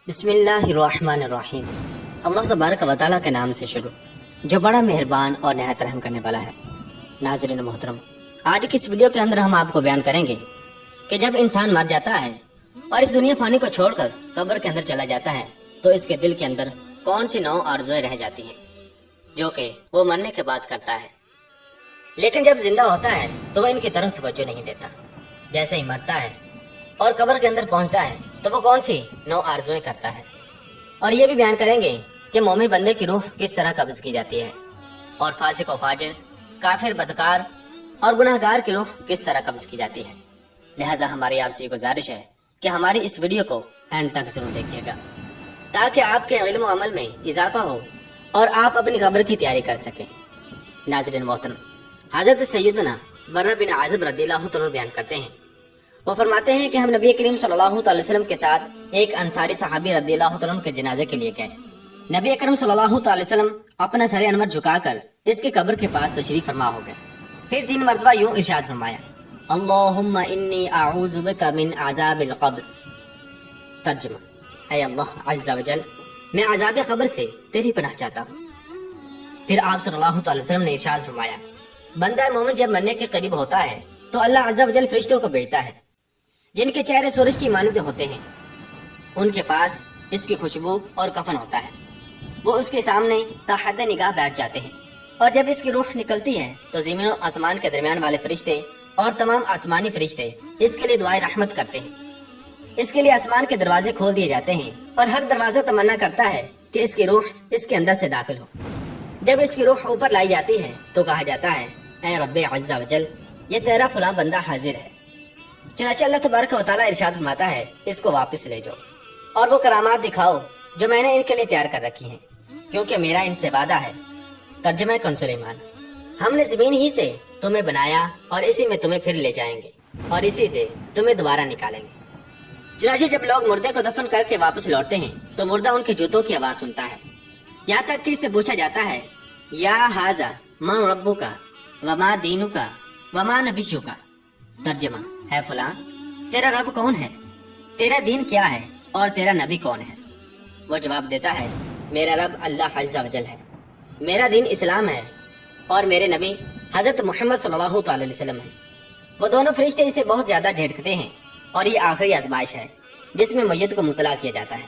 بسم اللہ الرحمن الرحیم۔ اللہ تبارک و تعالیٰ کے نام سے شروع جو بڑا مہربان اور نہایت رحم کرنے والا ہے۔ ناظرین محترم، آج کی اس ویڈیو کے اندر ہم آپ کو بیان کریں گے کہ جب انسان مر جاتا ہے اور اس دنیا فانی کو چھوڑ کر قبر کے اندر چلا جاتا ہے تو اس کے دل کے اندر کون سی 9 آرزویں رہ جاتی ہیں جو کہ وہ مرنے کے بعد کرتا ہے، لیکن جب زندہ ہوتا ہے تو وہ ان کی طرف توجہ نہیں دیتا۔ جیسے ہی مرتا ہے اور قبر کے اندر پہنچتا ہے تو وہ کون سی 9 آرزویں کرتا ہے، اور یہ بھی بیان کریں گے کہ مومن بندے کی روح کس طرح قبض کی جاتی ہے اور فاسق و فاجر، کافر، بدکار اور گناہگار کی روح کس طرح قبض کی جاتی ہے۔ لہٰذا ہماری آپ سے یہ گزارش ہے کہ ہماری اس ویڈیو کو اینڈ تک ضرور دیکھیے گا تاکہ آپ کے علم و عمل میں اضافہ ہو اور آپ اپنی قبر کی تیاری کر سکیں۔ ناظرین محترم، حضرت سیدنا برہ بن عازب رضی اللہ عنہ بیان کرتے ہیں، وہ فرماتے ہیں کہ ہم نبی کریم صلی اللہ علیہ وسلم کے ساتھ ایک انصاری صحابی رضی اللہ عنہ کے جنازے کے لیے گئے۔ نبی اکرم صلی اللہ علیہ وسلم اپنا سر انور جھکا کر اس کی قبر کے پاس تشریف فرما ہو گئے، پھر 3 مرتبہ یوں ارشاد فرمایا، اللہم انی اعوذ بک من عذاب القبر۔ ترجمہ، اے اللہ عز و جل، میں عذاب قبر سے تیری پناہ چاہتا ہوں۔ پھر آپ صلی اللہ علیہ وسلم نے ارشاد فرمایا، بندہ مومن جب مرنے کے قریب ہوتا ہے تو اللہ عز و جل فرشتوں کو بھیجتا ہے جن کے چہرے سورج کی مانند ہوتے ہیں، ان کے پاس اس کی خوشبو اور کفن ہوتا ہے، وہ اس کے سامنے تا حد نگاہ بیٹھ جاتے ہیں، اور جب اس کی روح نکلتی ہے تو زمین و آسمان کے درمیان والے فرشتے اور تمام آسمانی فرشتے اس کے لیے دعائے رحمت کرتے ہیں۔ اس کے لیے آسمان کے دروازے کھول دیے جاتے ہیں اور ہر دروازہ تمنا کرتا ہے کہ اس کی روح اس کے اندر سے داخل ہو۔ جب اس کی روح اوپر لائی جاتی ہے تو کہا جاتا ہے، اے رب عز و جل، یہ تیرا فلاں بندہ حاضر ہے۔ چنانچہ اللہ تبارک و تعالیٰ ارشاد فرماتا ہے، اس کو واپس لے جاؤ اور وہ کرامات دکھاؤ جو میں نے ان کے لیے تیار کر رکھی ہیں، کیونکہ میرا ان سے وعدہ ہے۔ ترجمہ کنز ایمان، ہم نے زمین ہی سے تمہیں بنایا اور اسی میں تمہیں پھر لے جائیں گے اور اسی سے تمہیں دوبارہ نکالیں گے۔ چنانچہ جب لوگ مردے کو دفن کر کے واپس لوٹتے ہیں تو مردہ ان کے جوتوں کی آواز سنتا ہے، یہاں تک کہ اس سے پوچھا جاتا ہے، یا حاذا من ربک وما دینک وما نبیک۔ ترجمہ، ہے فلاں، تیرا رب کون ہے، تیرا دین کیا ہے اور تیرا نبی کون ہے؟ وہ جواب دیتا ہے، میرا رب اللہ عز و جل ہے، میرا دین اسلام ہے اور میرے نبی حضرت محمد صلی اللہ علیہ وسلم ہے۔ وہ دونوں فرشتے اسے بہت زیادہ جھٹکتے ہیں اور یہ آخری آزمائش ہے جس میں میت کو مطلع کیا جاتا ہے۔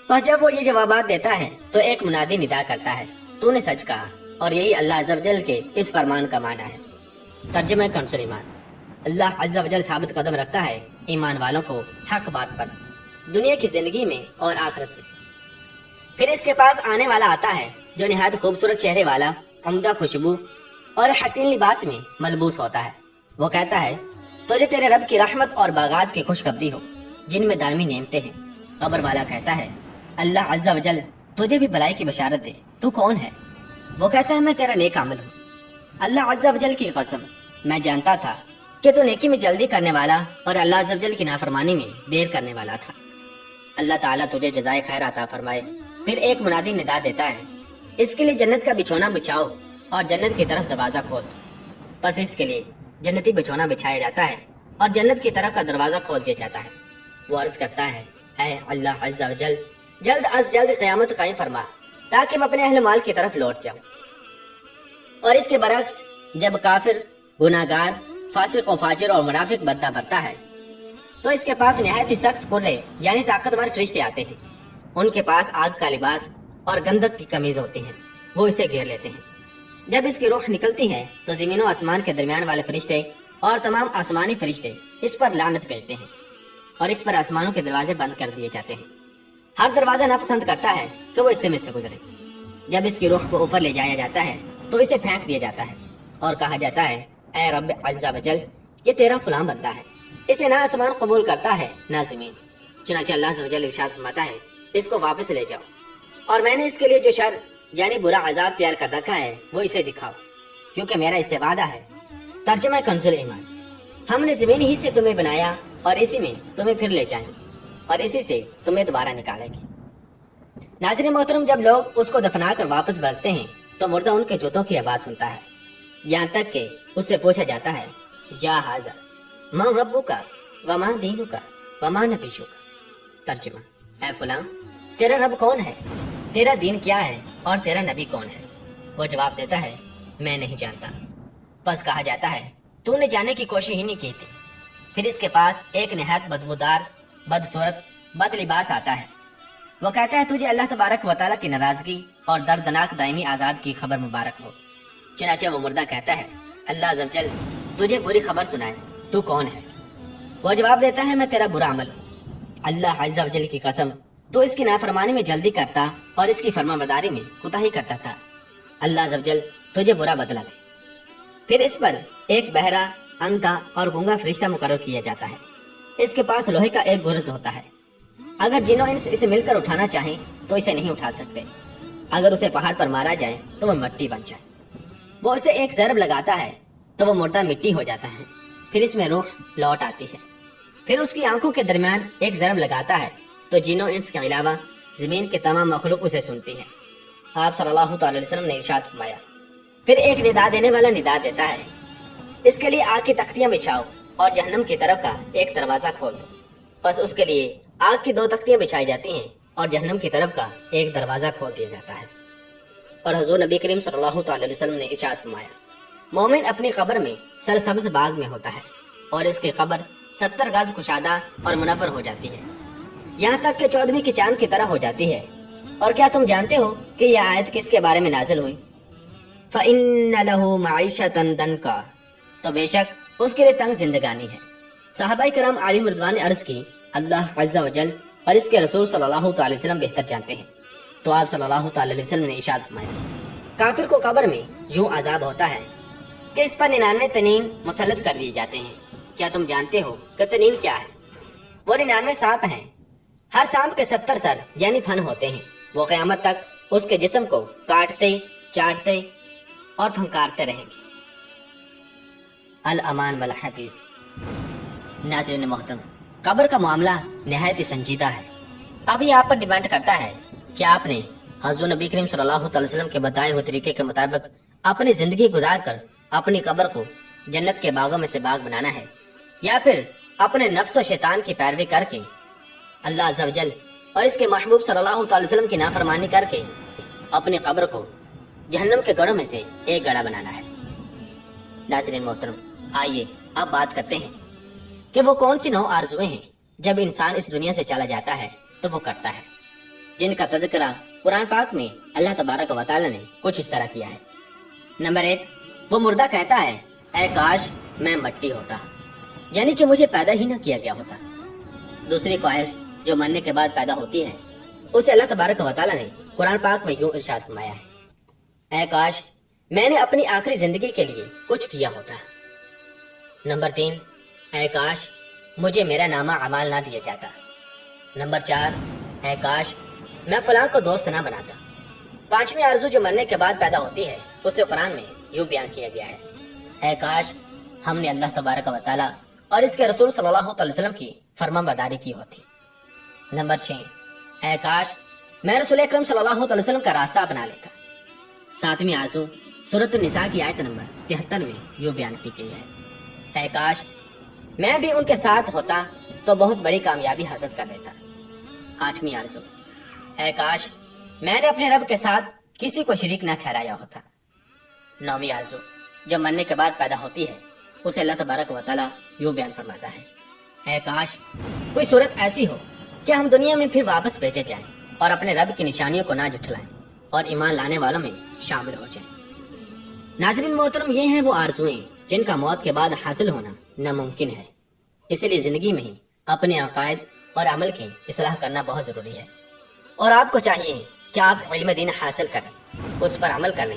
بس جب وہ یہ جوابات دیتا ہے تو ایک منادی ندا کرتا ہے، تو نے سچ کہا، اور یہی اللہ عز و جل کے اس فرمان کا معنی ہے۔ ترجمہ کنز ایمان، اللہ عز و جل ثابت قدم رکھتا ہے ایمان والوں کو حق بات پر، دنیا کی زندگی میں اور آخرت میں۔ پھر اس کے پاس آنے والا آتا ہے جو نہایت خوبصورت چہرے والا، عمدہ خوشبو اور حسین لباس میں ملبوس ہوتا ہے۔ وہ کہتا ہے، تجھے تیرے رب کی رحمت اور باغات کی خوشخبری ہو جن میں دائمی نعمتیں ہیں۔ قبر والا کہتا ہے، اللہ عز و جل تجھے بھی بھلائی کی بشارت دے، تو کون ہے؟ وہ کہتا ہے، میں تیرا نیک عمل ہوں۔ اللہ عز و جل کی قسم، میں جانتا تھا کہ تو نیکی میں جلدی کرنے والا اور اللہ عز و جل کی نافرمانی میں دیر کرنے والا تھا۔ اللہ تعالیٰ تجھے جزائے خیر عطا فرمائے۔ پھر ایک منادی ندا دیتا ہے، اس کے لیے جنت کا بچھونا بچھاؤ اور جنت کی طرف دروازہ کھول دو۔ بس اس کے لیے جنتی بچھونا بچھایا جاتا ہے اور جنت کی طرف کا دروازہ کھول دیا جاتا ہے۔ وہ عرض کرتا ہے، اے اللہ عز و جل، جلد از جلد قیامت قائم فرما تاکہ میں اپنے اہل مال کی طرف لوٹ جاؤں۔ اور اس کے برعکس جب کافر، گناہگار، فاسق و فاجر اور منافق بنتا برتا ہے تو اس کے پاس نہایت ہی سخت کرے یعنی طاقتور فرشتے آتے ہیں۔ ان کے پاس آگ کا لباس اور گندک کی قمیض ہوتی ہیں، وہ اسے گھیر لیتے ہیں۔ جب اس کی روح نکلتی ہے تو زمین و آسمان کے درمیان والے فرشتے اور تمام آسمانی فرشتے اس پر لعنت بھیجتے ہیں اور اس پر آسمانوں کے دروازے بند کر دیے جاتے ہیں۔ ہر دروازہ ناپسند کرتا ہے کہ وہ اس میں سے گزرے۔ جب اس کی روح کو اوپر لے جایا جاتا ہے تو اسے پھینک دیا جاتا ہے اور کہا جاتا ہے، اے رب عز و جل، یہ تیرا فلاں بندہ ہے، اسے نہ آسمان قبول کرتا ہے نہ زمین۔ چنانچہ اللہ عز و جل ارشاد فرماتا ہے، اس کو واپس لے جاؤ اور میں نے اس کے لیے جو شر یعنی برا عذاب تیار کر رکھا ہے وہ اسے دکھاؤ، کیونکہ میرا اس سے وعدہ ہے۔ ترجمہ کنز ایمان، ہم نے زمین ہی سے تمہیں بنایا اور اسی میں تمہیں پھر لے جائیں گے اور اسی سے تمہیں دوبارہ نکالیں گے۔ ناظرین محترم، جب لوگ اس کو دفنا کر واپس بلٹتے ہیں تو مردہ ان کے جوتوں کی آواز سنتا ہے، یہاں تک کہ اس سے پوچھا جاتا ہے، یا حاذا من ربک وما دینک وما نبیک۔ ترجمہ، اے فلاں تیرا رب کون ہے، تیرا دین کیا ہے اور تیرا نبی کون ہے؟ وہ جواب دیتا ہے میں نہیں جانتا۔ پس کہا جاتا ہے تو نے جانے کی کوشش ہی نہیں کی تھی۔ پھر اس کے پاس ایک نہایت بدبودار، بدصورت، بد لباس آتا ہے۔ وہ کہتا ہے تجھے اللہ تبارک و تعالیٰ کی ناراضگی اور دردناک دائمی عذاب کی خبر مبارک ہو۔ چنانچہ وہ مردہ کہتا ہے اللہ عز و جل تجھے بری خبر سنائے، تو کون ہے؟ وہ جواب دیتا ہے میں تیرا برا عمل ہوں۔ اللہ عز و جل کی قسم تو اس کی نافرمانی میں جلدی کرتا اور اس کی فرمانبرداری میں کوتاہی کرتا تھا، اللہ عز و جل تجھے برا بدلہ دے۔ پھر اس پر ایک بہرا، اندھا اور گونگا فرشتہ مقرر کیا جاتا ہے۔ اس کے پاس لوہے کا ایک گرز ہوتا ہے۔ اگر جن و انس اسے مل کر اٹھانا چاہیں تو اسے نہیں اٹھا سکتے۔ اگر اسے پہاڑ پر مارا جائے تو وہ مٹی بن جائے۔ وہ اسے ایک ضرب لگاتا ہے تو وہ مردہ مٹی ہو جاتا ہے، پھر اس میں روح لوٹ آتی ہے۔ پھر اس کی آنکھوں کے درمیان ایک ضرب لگاتا ہے تو جن و انس کے علاوہ زمین کے تمام مخلوق اسے سنتی ہے۔ آپ صلی اللہ تعالی علیہ وسلم نے ارشاد فرمایا پھر ایک ندا دینے والا ندا دیتا ہے اس کے لیے آگ کی تختیاں بچھاؤ اور جہنم کی طرف کا ایک دروازہ کھول دو۔ بس اس کے لیے آگ کی 2 تختیاں بچھائی جاتی ہیں اور جہنم کی طرف کا ایک دروازہ کھول دیا جاتا ہے۔ اور حضور نبی کریم صلی اللہ تعالی علیہ وسلم نے ارشاد فرمایا مومن اپنی قبر میں سرسبز باغ میں ہوتا ہے اور اس کی قبر 70 گز کشادہ اور منور ہو جاتی ہے، یہاں تک کہ 14ویں کی چاند کی طرح ہو جاتی ہے۔ اور کیا تم جانتے ہو کہ یہ آیت کس کے بارے میں نازل ہوئی؟ فَإِنَّ لَهُ مَعِيشَةً ضَنْكَ، تو بے شک اس کے لیے تنگ زندگانی ہے۔ صحابہ کرام علیہم رضوان نے عرض کی اللہ عز و جل اور اس کے رسول صلی اللہ تعالی وسلم بہتر جانتے ہیں۔ تو آپ صلی اللہ تعالی علیہ وسلم نے ارشاد فرمایا کافر کو قبر میں یوں عذاب ہوتا ہے کہ اس پر 99 تنین مسلط کر دیے جاتے ہیں۔ کیا تم جانتے ہو کہ تنین کیا ہے؟ وہ 99 سانپ ہیں، ہر سانپ کے 70 سر یعنی پھن ہوتے ہیں۔ وہ قیامت تک اس کے جسم کو کاٹتے، چاٹتے اور پھنکارتے رہیں گے۔ الامان والحفیظ۔ ناظرین محترم، قبر کا معاملہ نہایت ہی سنجیدہ ہے۔ اب یہ آپ پر ڈیپینڈ کرتا ہے کہ آپ نے حضور نبی کریم صلی اللہ علیہ وسلم کے بتائے ہوئے طریقے کے مطابق اپنی زندگی گزار کر اپنی قبر کو جنت کے باغوں میں سے باغ بنانا ہے، یا پھر اپنے نفس و شیطان کی پیروی کر کے اللہ عز و جل اور اس کے محبوب صلی اللہ علیہ وسلم کی نافرمانی کر کے اپنی قبر کو جہنم کے گڑھوں میں سے ایک گڑھا بنانا ہے۔ ناظرین محترم، آئیے اب بات کرتے ہیں کہ وہ کون سی 9 آرزویں ہیں جب انسان اس دنیا سے چلا جاتا ہے تو وہ کرتا ہے، جن کا تذکرہ قرآن پاک میں اللہ تبارک و تعالی نے کچھ اس طرح کیا ہے۔ نمبر 1، وہ مردہ کہتا ہے اے کاش میں مٹی ہوتا، یعنی کہ مجھے پیدا ہی نہ کیا گیا ہوتا۔ دوسری خواہش جو مرنے کے بعد پیدا ہوتی ہے اسے اللہ تبارک و تعالی نے قرآن پاک میں یوں ارشاد فرمایا ہے اے کاش میں نے اپنی آخری زندگی کے لیے کچھ کیا ہوتا۔ نمبر 3، اے کاش مجھے میرا نامہ اعمال نہ دیا جاتا۔ نمبر 4، اے کاش میں فلاں کو دوست نہ بناتا۔ 5ویں آرزو جو مرنے کے بعد پیدا ہوتی ہے اسے قرآن میں یوں بیان کیا گیا ہے اے کاش ہم نے اللہ تبارک و تعالی اور اس کے رسول صلی اللہ علیہ وسلم کی فرمان برداری کی ہوتی۔ نمبر 6، اے کاش میں رسول اکرم صلی اللہ علیہ وسلم کا راستہ اپنا لیتا۔ 7ویں آرزو سورۃ النساء کی آیت نمبر 73 میں یوں بیان کی گئی ہے اے کاش میں بھی ان کے ساتھ ہوتا تو بہت بڑی کامیابی حاصل کر لیتا۔ 8ویں آرزو اے کاش میں نے اپنے رب کے ساتھ کسی کو شریک نہ ٹھہرایا ہوتا۔ 9ویں آرزو جو مرنے کے بعد پیدا ہوتی ہے اسے اللہ تبارک و تعالی یوں بیان فرماتا ہے اے کاش کوئی صورت ایسی ہو کہ ہم دنیا میں پھر واپس بھیجے جائیں اور اپنے رب کی نشانیوں کو نہ جھٹلائیں اور ایمان لانے والوں میں شامل ہو جائیں۔ ناظرین محترم، یہ ہیں وہ آرزویں جن کا موت کے بعد حاصل ہونا ناممکن ہے، اسی لیے زندگی میں ہی اپنے عقائد اور عمل کی اصلاح کرنا بہت ضروری ہے، اور آپ کو چاہیے کہ آپ علم دین حاصل کریں، اس پر عمل کریں